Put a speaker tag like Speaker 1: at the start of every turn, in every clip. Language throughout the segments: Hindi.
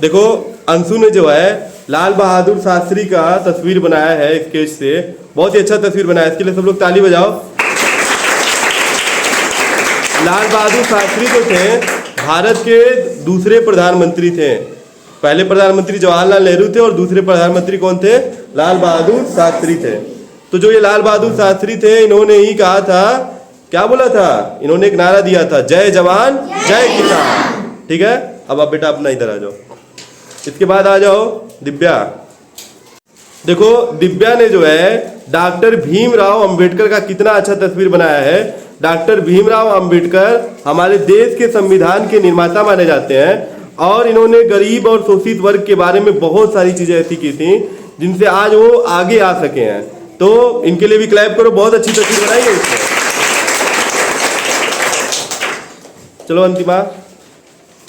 Speaker 1: देखो अंशु ने जो है लाल बहादुर शास्त्री का तस्वीर बनाया है स्केच से। बहुत ही अच्छा तस्वीर बनाया है, इसके लिए सब लोग ताली बजाओ। लाल बहादुर शास्त्री जो थे भारत के दूसरे प्रधानमंत्री थे। पहले प्रधानमंत्री जवाहरलाल नेहरू थे और दूसरे प्रधानमंत्री कौन थे? लाल बहादुर शास्त्री थे। तो जो ये लाल बहादुर शास्त्री थे, इन्होंने ही कहा था, क्या बोला था? इन्होंने एक नारा दिया था, जय जवान जय किसान। ठीक है, अब आप बेटा अपना इधर आ जाओ। इसके बाद आ जाओ दिव्या। देखो दिव्या ने जो है डॉक्टर भीमराव अंबेडकर का कितना अच्छा तस्वीर बनाया है। डॉक्टर भीमराव अंबेडकर हमारे देश के संविधान के निर्माता माने जाते हैं और इन्होंने गरीब और शोषित वर्ग के बारे में बहुत सारी चीजें ऐसी की थी जिनसे आज वो आगे आ सके हैं। तो इनके लिए भी क्लैप करो, बहुत अच्छी तस्वीर बनाई है इसमें। चलो अंतिमा।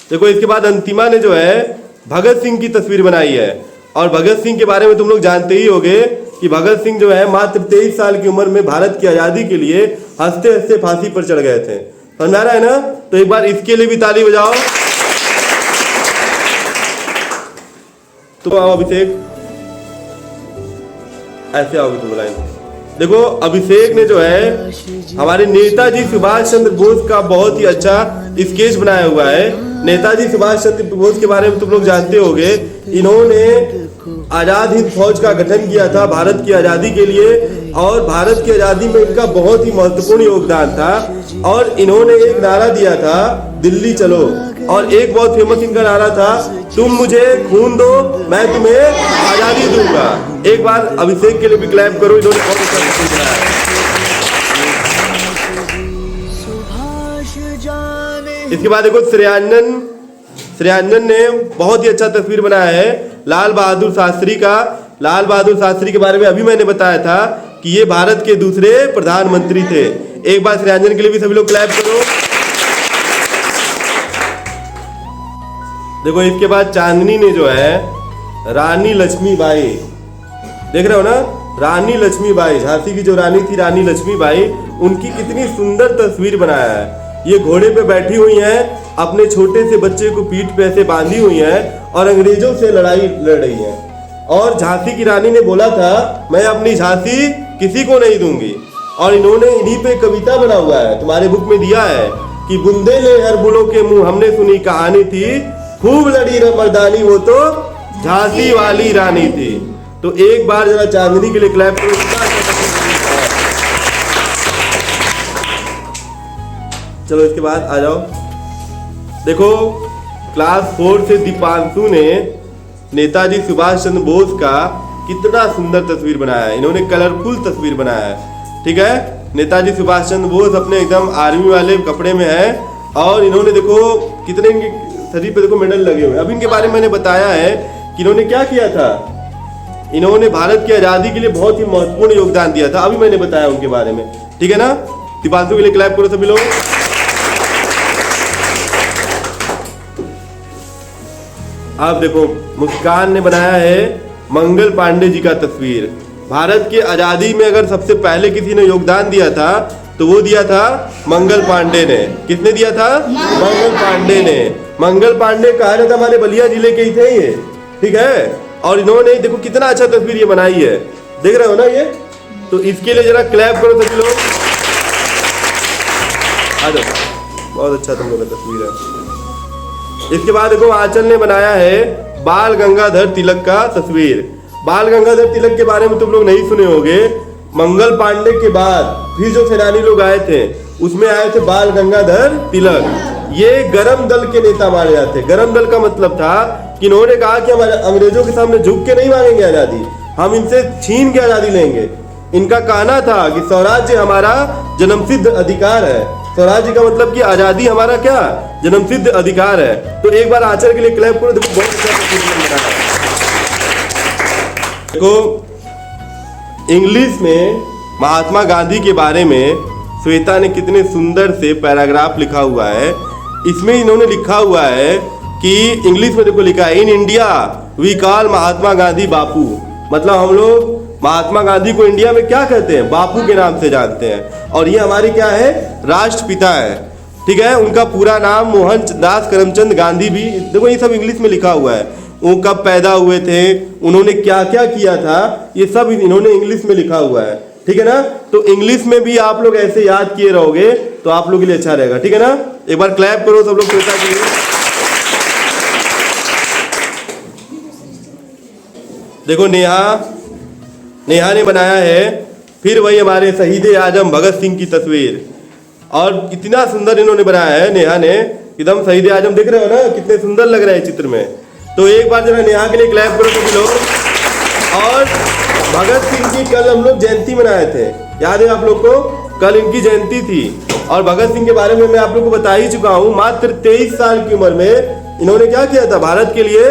Speaker 1: देखो इसके बाद अंतिमा ने जो है भगत सिंह की तस्वीर बनाई है और भगत सिंह के बारे में तुम लोग जानते ही होंगे कि भगत सिंह जो है मात्र 23 साल की उम्र में भारत की आजादी के लिए हंसते हंसते फांसी पर चढ़ गए थे। समझ आ रहा है ना? तो एक बार इसके लिए भी ताली बजाओ। तो आओ अभिषेक, ऐसे आओगे तुम लाइन। देखो अभिषेक ने जो है हमारे नेताजी सुभाष चंद्र बोस का बहुत ही अच्छा स्केच बनाया हुआ है। नेताजी सुभाष चंद्र बोस के बारे में तुम लोग जानते होंगे, इन्होंने आजाद हिंद फौज का गठन किया था भारत की आजादी के लिए और भारत की आजादी में इनका बहुत ही महत्वपूर्ण योगदान था। और इन्होंने एक नारा दिया था, दिल्ली चलो, और एक बहुत फेमस इनका नारा था, तुम मुझे खून दो मैं तुम्हें आजादी दूंगा। एक बार अभिषेक के लिए भी क्लैप करो, इन्होंने बहुत अच्छा तस्वीर बनाया। इसके बाद देखो श्रेयांजन ने बहुत ही अच्छा तस्वीर बनाया है लाल बहादुर शास्त्री का। लाल बहादुर शास्त्री के बारे में अभी मैंने बताया था कि ये भारत के दूसरे प्रधानमंत्री थे। एक बार श्रेयांजन के लिए भी सभी लोग क्लैप करो। देखो इसके बाद चांदनी ने जो है रानी लक्ष्मीबाई, देख रहे हो ना, रानी लक्ष्मीबाई, झांसी की जो रानी थी रानी लक्ष्मीबाई, उनकी कितनी सुंदर तस्वीर बनाया है। ये घोड़े पे बैठी हुई हैं, अपने छोटे से बच्चे को पीठ पे ऐसे बांधी हुई हैं और अंग्रेजों से लड़ाई लड़ रही हैं। और झांसी की रानी ने बोला था, मैं अपनी झांसी किसी को नहीं दूंगी। और इन्होंने इन्हीं पे कविता बना हुआ है, तुम्हारे बुक में दिया है कि बुंदे ले हर बुलों के मुंह हमने सुनी कहानी थी, खूब लड़ी मर्दानी वो तो झांसी वाली रानी थी। तो एक बार जरा चांदनी के लिए क्लैप करो। चलो इसके बाद आ जाओ। देखो क्लास 4 से दीपांशु ने नेताजी सुभाष चंद्र बोस का कितना सुंदर तस्वीर बनाया है। इन्होंने कलरफुल तस्वीर बनाया है। ठीक है, नेताजी सुभाष चंद्र बोस अपने एकदम आर्मी वाले कपड़े में है और इन्होंने देखो कितने इनके शरीर पे देखो मेडल लगे हुए हैं। अभी इनके बारे में मैंने बताया है कि इन्होंने क्या किया था। इन्होंने भारत की आजादी के लिए बहुत ही महत्वपूर्ण योगदान दिया था। अभी मैंने बताया उनके बारे में। ठीक है ना? दीपांशु के लिए क्लैप करो सभी लोग। अब देखो मुस्कान ने बनाया है मंगल पांडे जी का तस्वीर। भारत की आजादी में अगर सबसे पहले किसी ने योगदान दिया था तो वो दिया था मंगल पांडे ने। किसने दिया था? मंगल पांडे ने। मंगल पांडे कहा जाता हमारे बलिया जिले के ही थे ये। ठीक है, और इन्होंने देखो कितना अच्छा तस्वीर ये बनाई है, देख रहे हो ना ये। तो इसके लिए जरा क्लैप करो सभी लोग। आ जाओ, बहुत अच्छा तुम लोगों का तस्वीर है। इसके बाद देखो आंचल ने बनाया है बाल गंगाधर तिलक का तस्वीर। बाल गंगाधर तिलक के बारे में तुम लोग नहीं सुने होंगे। मंगल पांडे के बाद फिर जो सेनानी लोग आए थे उसमें आए थे बाल गंगाधर तिलक। ये गरम दल के नेता माने जाते हैं। गरम दल का मतलब था कि इन्होंने कहा कि हम अंग्रेजों के सामने झुक के नहीं मांगेंगे आजादी, हम इनसे छीन के आजादी लेंगे। इनका कहना था कि स्वराज्य हमारा जन्मसिद्ध अधिकार है। स्वराज्य का मतलब कि आजादी हमारा क्या जन्मसिद्ध अधिकार है। तो एक बार आचार्य के लिए क्लैप करो। देखो बहुत अच्छा देखो इंग्लिश में महात्मा गांधी के बारे में श्वेता ने कितने सुंदर से पैराग्राफ लिखा हुआ है। इसमें इन्होंने लिखा हुआ है कि इंग्लिश में देखो लिखा है, in India we call Mahatma Gandhi बापू। मतलब हम लोग महात्मा गांधी को इंडिया में क्या कहते हैं, बापू के नाम से जानते हैं। और ये हमारे क्या है, राष्ट्रपिता है। ठीक है, उनका पूरा नाम मोहन दास करमचंद गांधी भी, देखो ये सब इंग्लिश में लिखा हुआ है। वो कब पैदा हुए थे, उन्होंने क्या क्या किया था, ये सब इन्होंने इंग्लिश में लिखा हुआ है। ठीक है ना, तो इंग्लिश में भी आप लोग ऐसे याद किए रहोगे तो आप लोग के लिए अच्छा रहेगा। ठीक है ना, एक बार क्लैप करो सब लोग श्वेता के लिए। देखो नेहा ने बनाया है फिर वही हमारे शहीद आजम भगत सिंह की तस्वीर, और इतना सुंदर इन्होंने बनाया है। नेहा ने एकदम शहीद आजम, देख रहे हो ना कितने सुंदर लग रहा है चित्र में। तो एक बार जरा नेहा के लिए क्लैप करो सभी लोग। और भगत सिंह की कल हम लोग जयंती मनाए थे, याद है आप लोग को, कल इनकी जयंती थी। और भगत सिंह के बारे में मैं आप लोग को बता ही चुका हूँ। मात्र 23 साल की उम्र में इन्होंने क्या किया था, भारत के लिए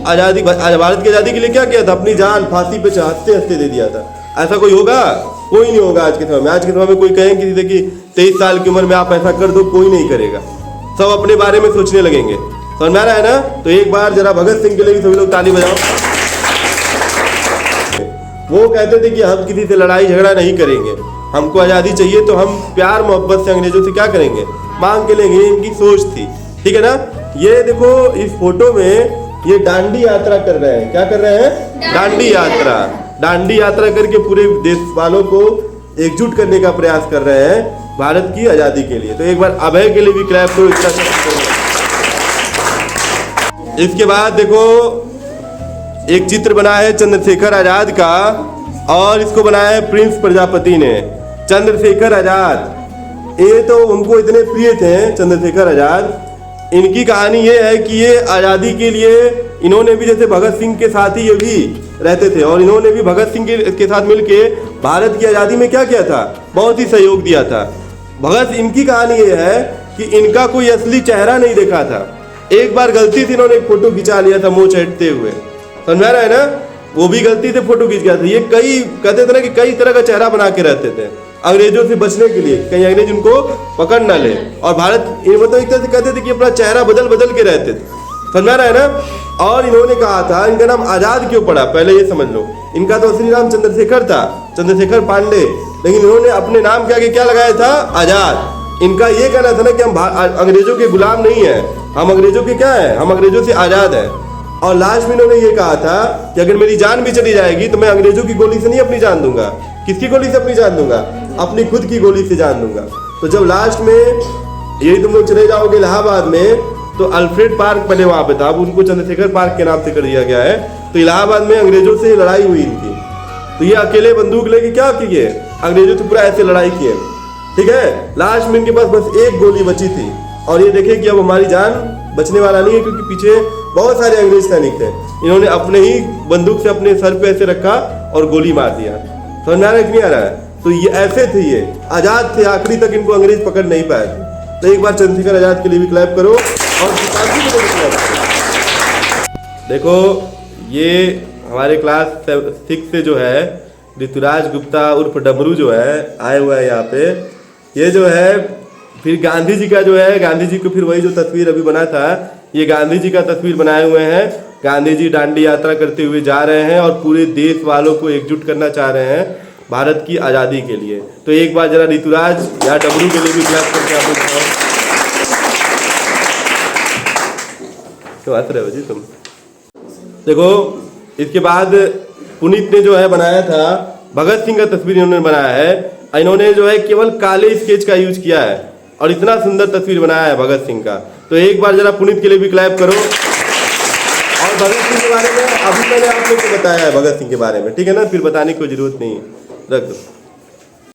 Speaker 1: आजादी, भारत की आजादी के लिए क्या किया था, अपनी जान फांसी पे हंसते हंसते दे दिया था। ऐसा कोई होगा, कोई नहीं होगा आज के समय में। आज के समय में कोई कहें किसी से कि 23 साल की उम्र में आप ऐसा कर दो, कोई नहीं करेगा। सब अपने बारे में सोचने लगेंगे। समझ में आ रहा है ना। तो एक बार जरा भगत सिंह के लिए भी सभी लोग ताली बजाओ। वो कहते थे कि हम किसी से लड़ाई झगड़ा नहीं करेंगे, हमको आजादी चाहिए तो हम प्यार मोहब्बत से अंग्रेजों से क्या करेंगे, मांग के लेंगे। इनकी सोच थी। ठीक है ना। ये देखो इस फोटो में ये डांडी यात्रा कर रहे हैं। क्या कर रहे हैं, डांडी यात्रा। डांडी यात्रा करके पूरे देश वालों को एकजुट करने का प्रयास कर रहे हैं भारत की आजादी के लिए। तो एक बार अभय के लिए भी क्लैप करो। इसके बाद देखो एक चित्र बना है चंद्रशेखर आजाद का, और इसको बनाया है प्रिंस प्रजापति ने। चंद्रशेखर आजाद, ये तो उनको इतने प्रिय थे चंद्रशेखर आजाद। इनकी कहानी ये है कि ये आज़ादी के लिए इन्होंने भी जैसे भगत सिंह के साथ ही ये भी रहते थे, और इन्होंने भी भगत सिंह के साथ मिलके भारत की आज़ादी में क्या किया था, बहुत ही सहयोग दिया था। भगत इनकी कहानी ये है कि इनका कोई असली चेहरा नहीं देखा था। एक बार गलती से इन्होंने एक फोटो खिंचा लिया था मुँह चढ़ते हुए, समझ में आ रहा है ना। वो भी गलती से फोटो खींच गया था। ये कई कहते थे ना कि कई तरह का चेहरा बना के रहते थे अंग्रेजों से बचने के लिए, कहीं अंग्रेज उनको पकड़ ना ले। और भारत ये मतलब एक तरह से कहते थे कि अपना चेहरा बदल बदल के रहते थे, समझ में आ रहा है ना। और इन्होंने कहा था, इनका नाम आजाद क्यों पड़ा, पहले ये समझ लो। इनका तो असली नाम चंद्रशेखर था, चंद्रशेखर पांडे, लेकिन इन्होंने अपने नाम के आगे क्या लगाया था, आजाद। इनका ये कहना था ना कि हम अंग्रेजों के गुलाम नहीं है, हम अंग्रेजों के क्या है, हम अंग्रेजों से आजाद है। और लास्ट में इन्होंने ये कहा था कि अगर मेरी जान भी चली जाएगी तो मैं अंग्रेजों की गोली से नहीं अपनी जान दूंगा। किसकी गोली से अपनी जान दूंगा, अपनी खुद की गोली से जान दूंगा। तो जब लास्ट में यही तुम लोग चले जाओगे इलाहाबाद में, तो अल्फ्रेड पार्क पहले वहां पे था, अब उनको चंद्रशेखर पार्क के नाम से कर दिया गया है। तो इलाहाबाद में अंग्रेजों से लड़ाई हुई इनकी, तो ये अकेले बंदूक लेके क्या किए, अंग्रेजों से पूरा ऐसे लड़ाई किए। ठीक है, लास्ट में इनके पास बस एक गोली बची थी, और ये देखे कि अब हमारी जान बचने वाला नहीं है, क्योंकि पीछे बहुत सारे अंग्रेज सैनिक थे। इन्होंने अपने ही बंदूक से अपने सर पे ऐसे रखा और गोली मार दिया। समझ में आ रहा है कि नहीं आ रहा है। तो ये ऐसे थे, ये आजाद थे, आखिरी तक इनको अंग्रेज पकड़ नहीं पाए थे। तो एक बार चंद्रशेखर आजाद के लिए भी क्लैप करो, और देखो ये हमारे क्लास 6 से जो है ऋतुराज गुप्ता उर्फ डमरू जो है आए हुआ है यहाँ पे। ये जो है फिर गांधी जी का जो है, गांधी जी को फिर वही जो तस्वीर अभी बना था, ये गांधी जी का तस्वीर बनाए हुए हैं। गांधी जी डांडी यात्रा करते हुए जा रहे हैं और पूरे देश वालों को एकजुट करना चाह रहे हैं भारत की आज़ादी के लिए। तो एक बार जरा ऋतुराज या डमरू के लिए भी क्लैप करके आप लोग तो आते रहो जी तुम। देखो इसके बाद पुनीत ने जो है बनाया था भगत सिंह का तस्वीर इन्होंने बनाया है। इन्होंने जो है केवल काले स्केच का यूज किया है और इतना सुंदर तस्वीर बनाया है भगत सिंह का। तो एक बार जरा पुनीत के लिए भी क्लैप करो। और भगत सिंह के बारे में अभी मैंने आप लोग को बताया है भगत सिंह के बारे में, ठीक है ना, फिर बताने की कोई जरूरत नहीं है, रख दो।